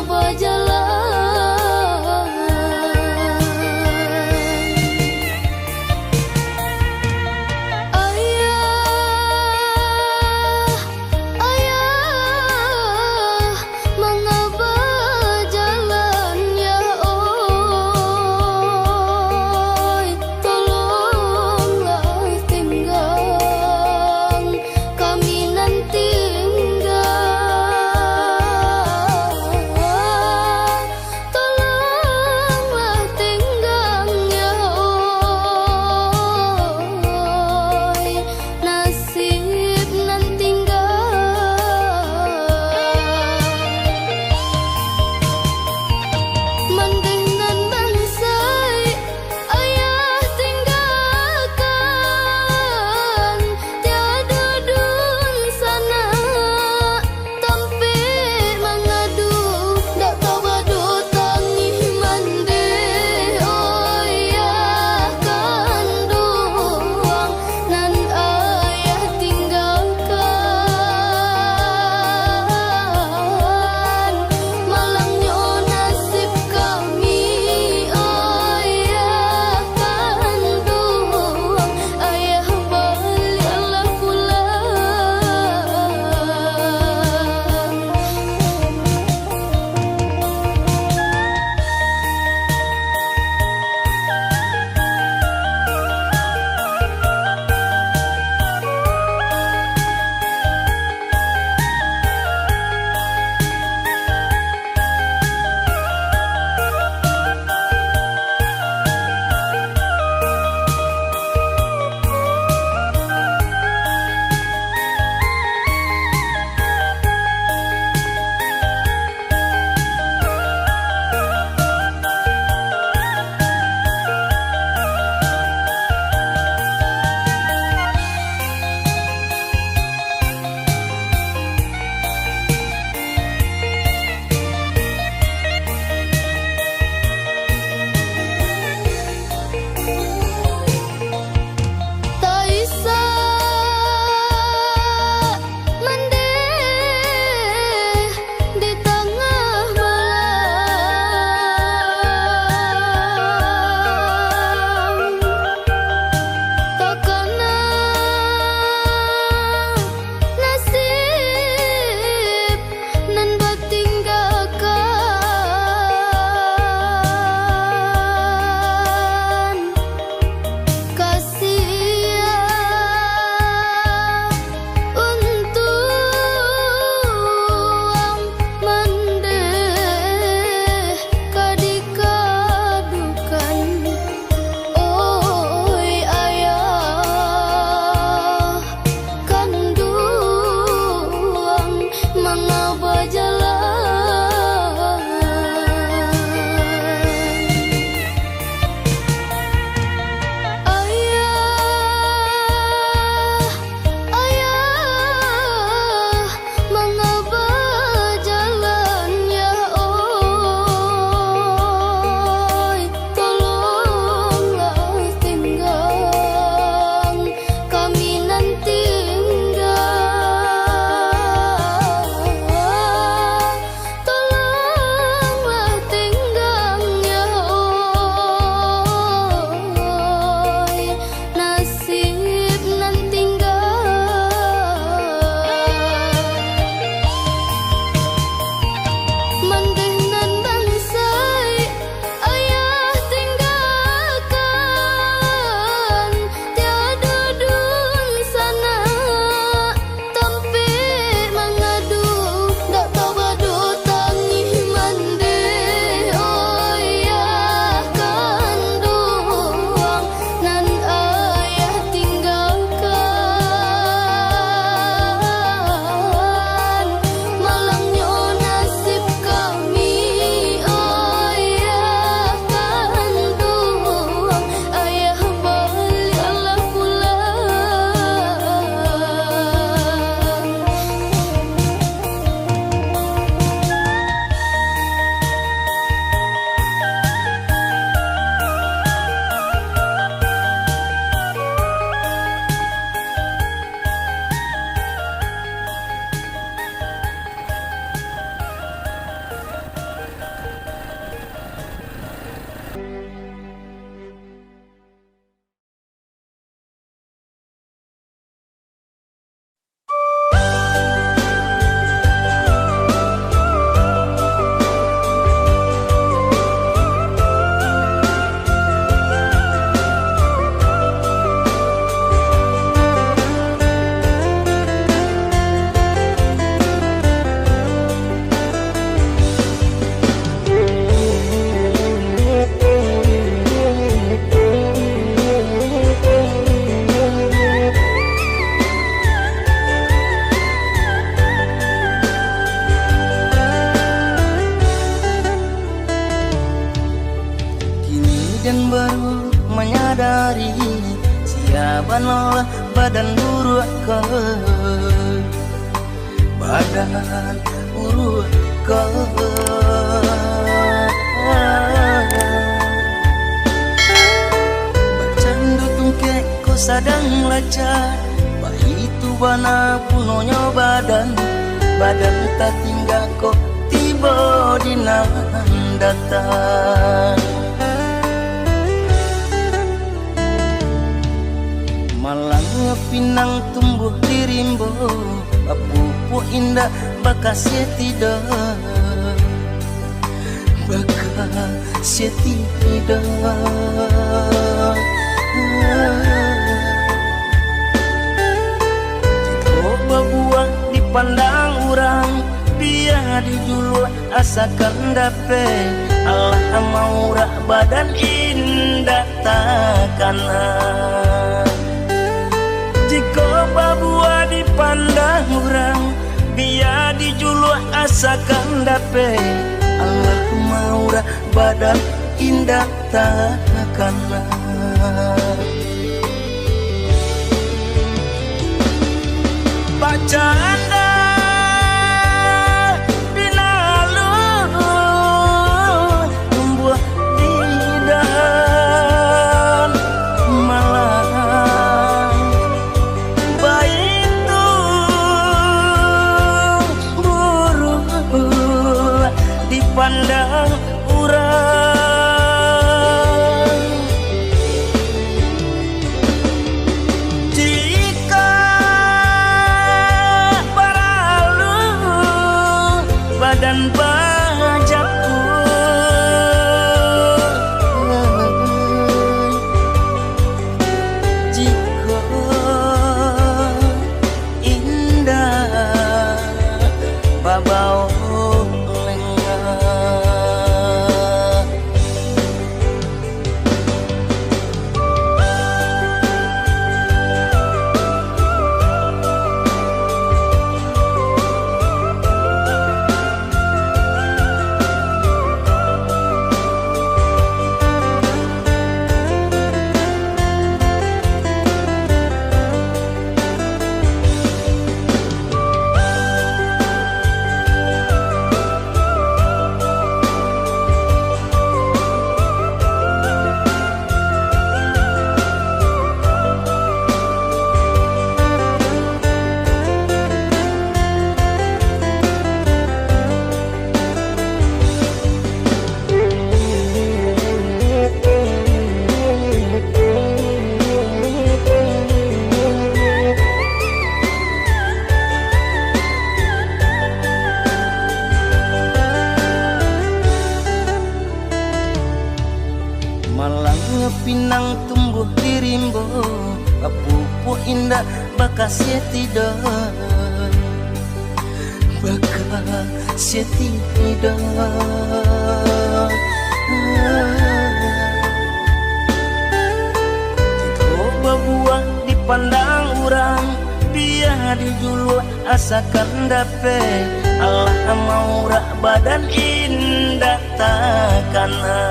mengapa jalan. Ayah, mengapa jalan ya oi, tolonglah tinggal kami nanti tinggal. hari siapanlah badan urut ke badan urut ke bercandu tungkek ko sadang laca bayi itu bana punonyo badan tak tinggal ko tiba di datang malang pinang tumbuh di rimbo apupu indah bakas tidak bakas tidak coba buah dipandang orang biar dijulu asakan dape Allah maurah badan indah takana jika babua dipandang orang biar dijulu asakan dape Allah maurah badan indah takana bacaan pandang urang jika baralu badan bajakku jika indah babau malangnya pinang tumbuh di rimbo apupu indah bakas tidak bakas tidak coba buah dipandang orang biar dijulu asakan dape Allah maurah badan indah takana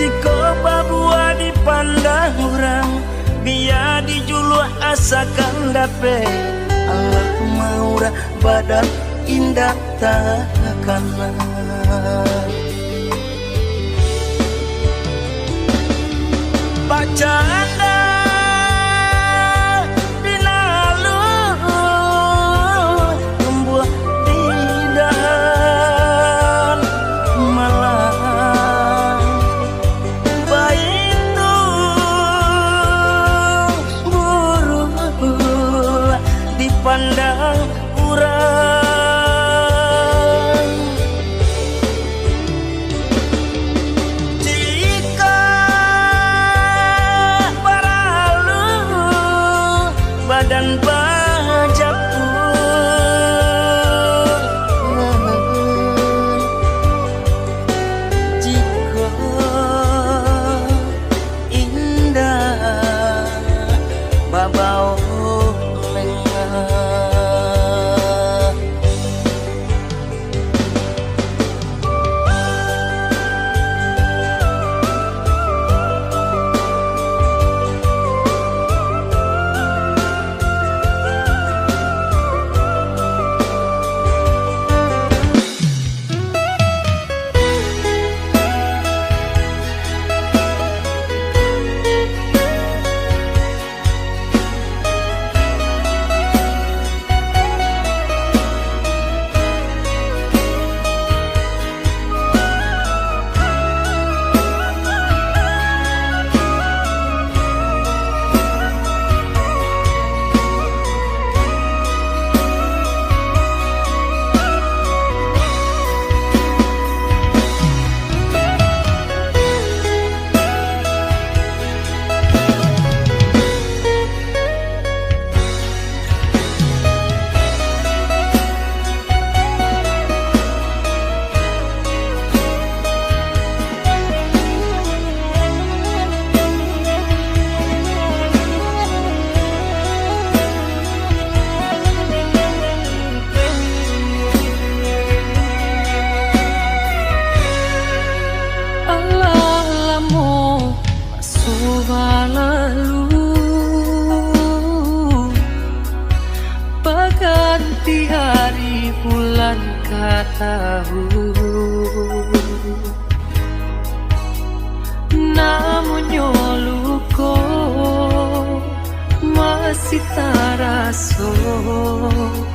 jika babua dipandang orang biar dijulu asakan dape Allah maurah badan indah takana bacaan pandang urang jika para tahu, namun nyoluko masih taraso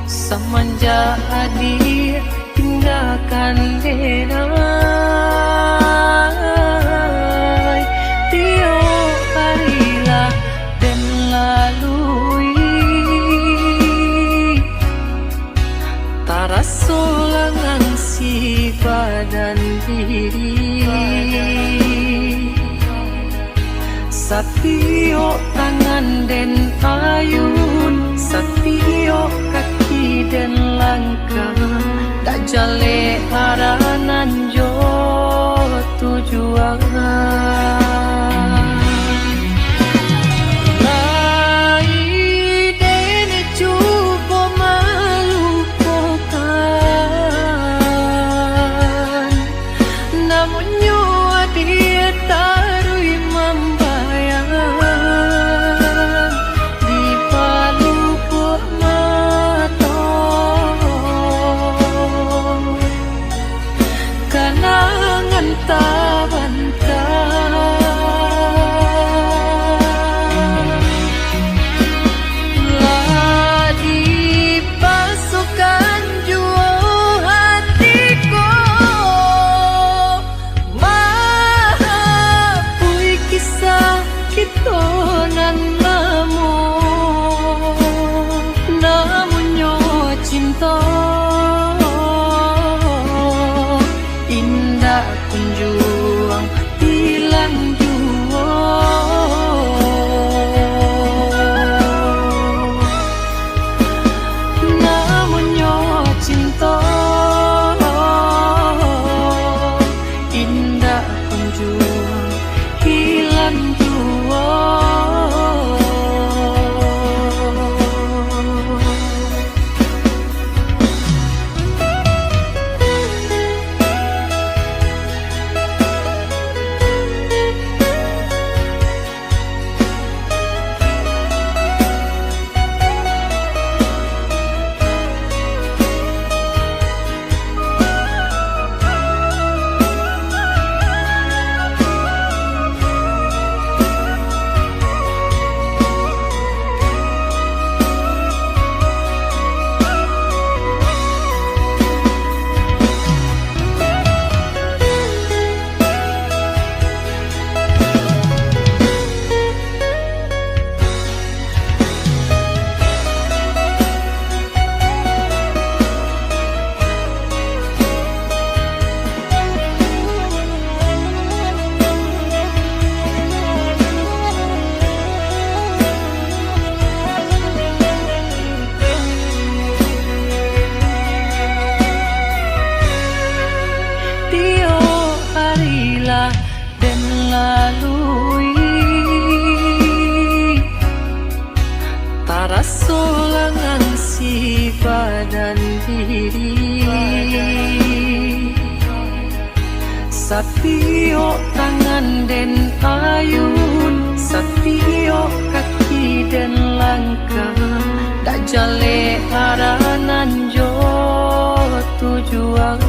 semenjak hadir tindakan denai tiap harilah dan lalui taraso langan si badan diri satio tangan den ayun satio kaki den langkah dak jale aranan jo tujuan lai dene cubo malukokan namun nyawa dia tarui membayang di paluku mata kanangan tabantah lagi pasukan jua hatiku maafui kisah kita nan namun nyo cinta indah kunjuang hilang jua namun nyo cinta indah kunjuang hilang jua. Dan lalui taraso langan si badan diri satio tangan den ayun satio kaki den langkah dak jale aranan jo tujuan